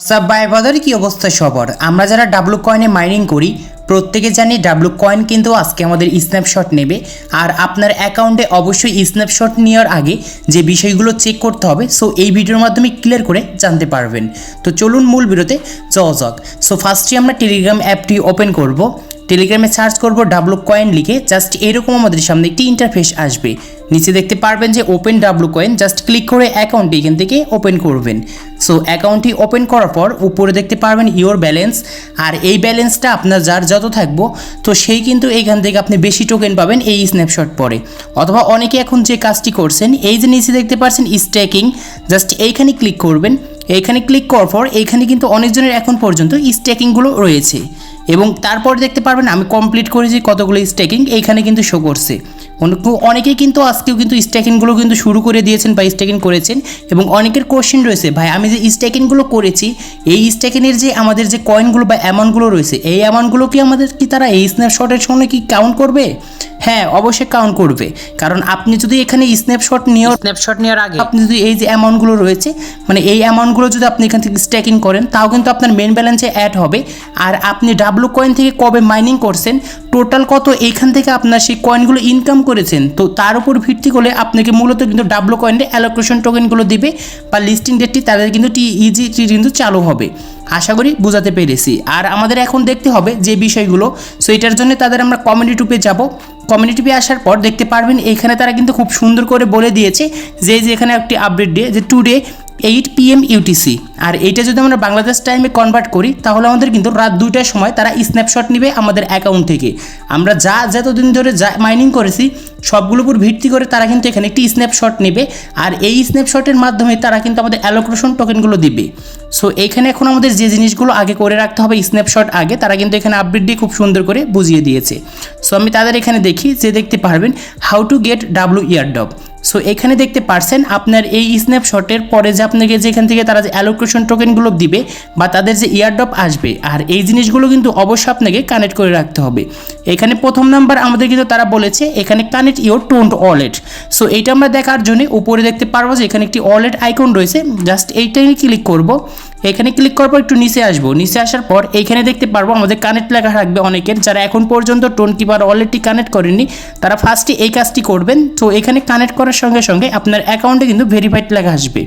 সব ভাই বাজারে কি অবস্থা সবার? আমরা যারা ডাব্লু কয়েনে মাইনিং করি প্রত্যেকে জানি ডাব্লু কয়েন কিন্তু আজকে আমাদের স্ন্যাপশট নেবে। আর আপনার অ্যাকাউন্টে অবশ্যই স্ন্যাপশট নেওয়ার আগে যে বিষয়গুলো চেক করতে হবে, সো এই ভিডিওর মাধ্যমে ক্লিয়ার করে জানতে পারবেন। তো চলুন মূল ভিডিওতে যাওয়া যাক। সো ফার্স্টে আমরা টেলিগ্রাম অ্যাপটি ওপেন করব। টেলিগ্রামে সার্চ করব ডাব্লু কয়েন লিখে, জাস্ট এরকম আমাদের সামনে একটি ইন্টারফেস আসবে। নিচে দেখতে পারবেন যে open W coin, just click করে অ্যাকাউন্টটি এখান থেকে ওপেন করবেন। সো অ্যাকাউন্টটি ওপেন করার পর উপরে দেখতে পারবেন ইওর ব্যালেন্স, আর এই ব্যালেন্সটা আপনার যার যত থাকবো তো সেই কিন্তু এইখান থেকে আপনি বেশি টোকেন পাবেন এই স্ন্যাপশট পরে। অথবা অনেকে এখন যে কাজটি করছেন, এই যে নিচে দেখতে পাচ্ছেন স্ট্যাকিং, জাস্ট এইখানে ক্লিক করবেন। এইখানে ক্লিক করার পর এইখানে কিন্তু অনেকজনের এখন পর্যন্ত স্ট্যাকিংগুলো রয়েছে এবং তারপর দেখতে পারবেন আমি কমপ্লিট করেছি কতগুলো স্ট্যাকিং এইখানে কিন্তু শো করছে। অনেকেই কিন্তু আজকেও কিন্তু স্ট্যাকিংগুলো কিন্তু শুরু করে দিয়েছেন বা স্ট্যাকিং করেছেন। এবং অনেকের কোশ্চেন রয়েছে, ভাই আমি যে স্ট্যাকিংগুলো করেছি এই স্ট্যাকিংয়ের যে আমাদের যে কয়েনগুলো বা অ্যামাউন্টগুলো রয়েছে, এই অ্যামাউন্টগুলো কি আমাদের কি তারা এই স্ন্যাপশটের সঙ্গে কি কাউন্ট করবে? হ্যাঁ, অবশ্যই কাউন্ট করবে। কারণ আপনি যদি এখানে স্ন্যাপশট নেওয়ার আগে আপনি যদি এই যে অ্যামাউন্টগুলো রয়েছে, মানে এই অ্যামাউন্টগুলো যদি আপনি এখান থেকে স্ট্যাকিং করেন, তাও কিন্তু আপনার মেন ব্যালেন্সে অ্যাড হবে। আর আপনি ডাব্লু কয়েন থেকে কবে মাইনিং করছেন, টোটাল কত এইখান থেকে আপনার সেই কয়েনগুলো ইনকাম করেছেন, তো তার উপর ভিত্তি করে আপনাকে মূলত কিন্তু ডাব্লু কয়েনের অ্যালোকেশন টোকেনগুলো দিবে বা লিস্টিং ডেটটি তাদের কিন্তু ইজি কিন্তু চালু হবে। আশা করি বোঝাতে পেরেছি। আর আমাদের এখন দেখতে হবে যে বিষয়গুলো, সো এটার জন্য তাদের আমরা কমিউনিটি টুপে যাব। কমিউনিটি পে আসার পর দেখতে পারবেন এইখানে তারা কিন্তু খুব সুন্দর করে বলে দিয়েছে যে এখানে একটি আপডেট ডে, যে টুডে 8 PM UTC। আর এইটা যদি আমরা বাংলাদেশ টাইমে কনভার্ট করি তাহলে আমাদের কিন্তু রাত 2টার সময় তারা স্ন্যাপশট নেবে আমাদের অ্যাকাউন্ট থেকে। আমরা যতদিন ধরে মাইনিং করেছি সবগুলোর উপর ভিত্তি করে তারা কিন্তু এখানে একটি স্ন্যাপশট নেবে, আর এই স্ন্যাপশটের মাধ্যমে তারা কিন্তু আমাদের অ্যালোকেশন টোকেনগুলো দিবে। সো এইখানে এখন আমাদের যে জিনিসগুলো আগে করে রাখতে হবে স্ন্যাপশট আগে, তারা কিন্তু এখানে আপডেট দিয়ে খুব সুন্দর করে বুঝিয়ে দিয়েছে। সো আমি তাদের এখানে দেখি যে দেখতে পারবেন how to get W airdrop. So এখানে দেখতে পারছেন আপনার এই স্ন্যাপশটের পরে যে আপনাকে যেখান থেকে তারা যে অ্যালোকেশন টোকেনগুলো দিবে বা তাদের যে এয়ারড্রপ আসবে, আর এই জিনিসগুলো কিন্তু অবশ্যই আপনাকে কানেক্ট করে রাখতে হবে। এখানে প্রথম নাম্বার আমাদের কিন্তু তারা বলেছে এখানে connect your toned wallet. So এইটা আমরা দেখার জন্য উপরে দেখতে পারবো যে এখানে একটি ওয়ালেট আইকন রয়েছে, জাস্ট এইটাই ক্লিক করব। এখানে ক্লিক করার পর একটু নিচে আসবো, নিচে আসার পর এইখানে দেখতে পারবো আমাদের কানেক্ট লেখা থাকবে। অনেকের যারা এখন পর্যন্ত টোনকিপার ওয়ালেটটি কানেক্ট করেনি তারা ফার্স্টে এই কাজটি করবেন। তো এখানে কানেক্ট করার সঙ্গে সঙ্গে আপনার অ্যাকাউন্টে কিন্তু ভেরিফাইড লেখা আসবে।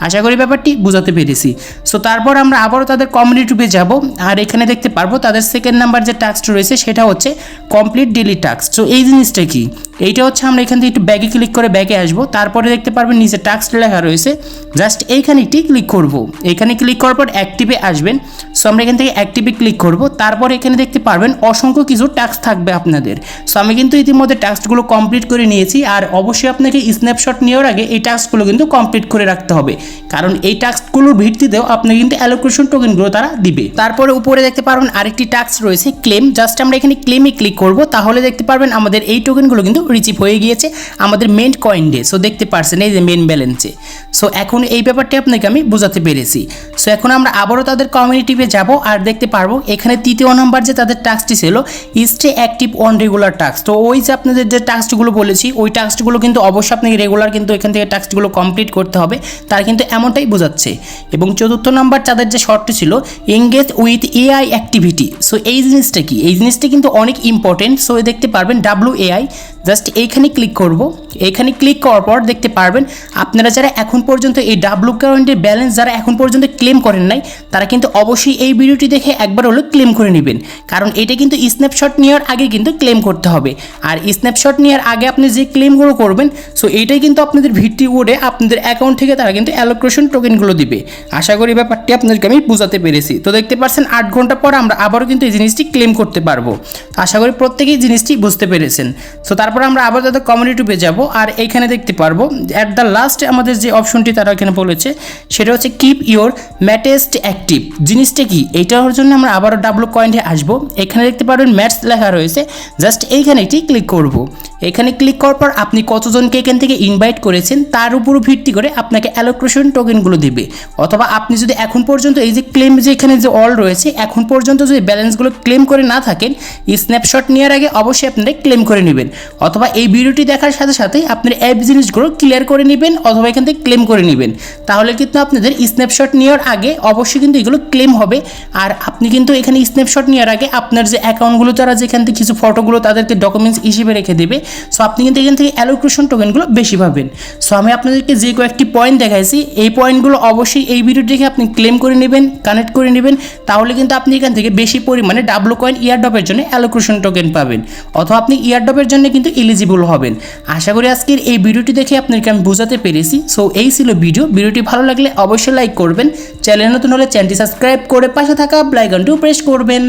আশা করি ব্যাপারটি বোঝাতে পেরেছি। সো তারপর আমরা আবারও তাদের কমিউনিটি টুপে যাব, আর এখানে দেখতে পারবো তাদের সেকেন্ড নাম্বার যে টাস্কটা রয়েছে সেটা হচ্ছে কমপ্লিট ডেইলি টাস্ক। সো এই জিনিসটা কি, এইটা হচ্ছে আমরা এখান থেকে একটু ব্যাগে ক্লিক করে ব্যাগে আসবো। তারপরে দেখতে পারবেন নিচে টাস্ক লেখা রয়েছে, জাস্ট এইখানে একটি ক্লিক করব। এখানে ক্লিক করার পর অ্যাক্টিভে আসবেন। সো আমরা এখান থেকে অ্যাক্টিভে ক্লিক করব। তারপর এখানে দেখতে পারবেন অসংখ্য কিছু টাস্ক থাকবে আপনাদের। সো আমি কিন্তু ইতিমধ্যে টাস্কগুলো কমপ্লিট করে নিয়েছি, আর অবশ্যই আপনাকে স্ন্যাপশট নেওয়ার আগে এই টাস্কগুলো কিন্তু কমপ্লিট করে রাখতে হবে, কারণ এই টাস্কগুলোর ভিত্তিতেও আপনাকে কিন্তু অ্যালোকেশন টোকেনগুলো তারা দিবে। তারপরে উপরে দেখতে পারবেন আরেকটি টাস্ক রয়েছে ক্লেম, জাস্ট আমরা এখানে ক্লেমে ক্লিক করব। তাহলে দেখতে পারবেন আমাদের এই টোকেনগুলো কিন্তু রিচিভ হয়ে গিয়েছে আমাদের মেন কয়েন ডে। সো দেখতে পারছেন এই যে মেন ব্যালেন্সে। সো এখন এই ব্যাপারটি আপনাকে আমি বোঝাতে পেরেছি। সো এখন আমরা আবারও তাদের কমিউনিটিতে যাব, আর দেখতে পারবো এখানে তৃতীয় নাম্বার যে তাদের টাস্কটি ছিল stay active on regular task. তো ওই যে আপনাদের যে টাস্কগুলো বলেছি ওই টাস্কগুলো কিন্তু অবশ্যই আপনাকে রেগুলার কিন্তু এখান থেকে টাস্কগুলো কমপ্লিট করতে হবে, তার কিন্তু এমনটাই বোঝাচ্ছে। এবং চতুর্থ নাম্বার তাদের যে শর্টটি ছিল engage with AI activity. So এই জিনিসটা কি, এই জিনিসটা কিন্তু অনেক ইম্পর্টেন্ট। সো দেখতে পারবেন ডাব্লু এআই, জাস্ট এইখানে ক্লিক করব। এইখানে ক্লিক করার পর দেখতে পারবেন আপনারা যারা এখন পর্যন্ত এই ডাব্লু কয়েনের ব্যালেন্স যারা এখন পর্যন্ত ক্লেম করেন নাই তারা কিন্তু অবশ্যই এই ভিডিওটি দেখে একবার হলো ক্লেম করে নেবেন, কারণ এটা কিন্তু স্ন্যাপশট নেওয়ার আগে কিন্তু ক্লেম করতে হবে। আর স্ন্যাপশট নেওয়ার আগে আপনি যে ক্লেমগুলো করবেন, সো এইটাই কিন্তু আপনাদের ভিত্তি করে আপনাদের অ্যাকাউন্ট থেকে তারা কিন্তু অ্যালোকেশন টোকেনগুলো দিবে। আশা করি ব্যাপারটি আপনাদেরকে আমি বোঝাতে পেরেছি। তো দেখতে পাচ্ছেন 8 ঘন্টা পর আমরা আবারও কিন্তু এই জিনিসটি ক্লেম করতে পারবো। আশা করি প্রত্যেকেই জিনিসটি বুঝতে পেরেছেন। সো তারপর আমরা আবার তাদের কমিউনিটি টুপে যাব, আর এইখানে দেখতে পারবো অ্যাট দ্য লাস্ট আমাদের যে অপশনটি তারা এখানে বলেছে সেটা হচ্ছে কিপ ইওর ম্যাটেস্ট অ্যাক্টিভ। জিনিসটা কি, এইটার জন্য আমরা আবারও ডাব্লু কয়েনে আসবো। এখানে দেখতে পারবেন ম্যাটস লেখা রয়েছে, জাস্ট এইখানে একটি ক্লিক করব। এখানে ক্লিক করার পর আপনি কতজনকে এখান থেকে ইনভাইট করেছেন তার উপর ভিত্তি করে আপনাকে অ্যালোকেশন টোকেনগুলো দিবে। অথবা আপনি যদি এখন পর্যন্ত এই যে ক্লেম যে এখানে যে অল রয়েছে এখন পর্যন্ত যদি ব্যালেন্সগুলো ক্লেম করে না থাকেন, স্ন্যাপশট নেওয়ার আগে অবশ্যই আপনারা ক্লেম করে নেবেন। অথবা এই ভিডিওটি দেখার সাথে সাথে আপনার এই জিনিসগুলো ক্লিয়ার করে নেবেন অথবা এখান থেকে ক্লেম করে নেবেন। তাহলে কিন্তু আপনাদের স্ন্যাপশট নেওয়ার আগে অবশ্যই কিন্তু এগুলো ক্লেম হবে। আর আপনি কিন্তু এখানে স্ন্যাপশট নেওয়ার আগে আপনার যে অ্যাকাউন্টগুলো তারা যেখান থেকে কিছু ফটোগুলো তাদেরকে ডকুমেন্টস হিসেবে রেখে দেবে। সো আপনি কিন্তু এখান থেকে অ্যালোকেশন টোকেনগুলো বেশি পাবেন। সো আমি আপনাদেরকে যে কয়েকটি পয়েন্ট দেখাইছি এই পয়েন্টগুলো অবশ্যই এই ভিডিও দেখে আপনি ক্লেম করে নেবেন, কানেক্ট করে নেবেন। তাহলে কিন্তু আপনি এখান থেকে বেশি পরিমাণে Wcoin এয়ারড্রপের জন্য অ্যালোকেশন টোকেন পাবেন অথবা আপনি এয়ারড্রপের জন্য কিন্তু এলিজিবল হবেন। আশা করি আজকের এই ভিডিওটি দেখে আপনাদেরকে আমি বোঝাতে পেরেছি। সো এই ছিল ভিডিওটি ভালো লাগলে অবশ্যই লাইক করবেন, চ্যানেল নতুন হলে চ্যানেলটি সাবস্ক্রাইব করে পাশে থাকা বেল আইকনটিও প্রেস করবেন।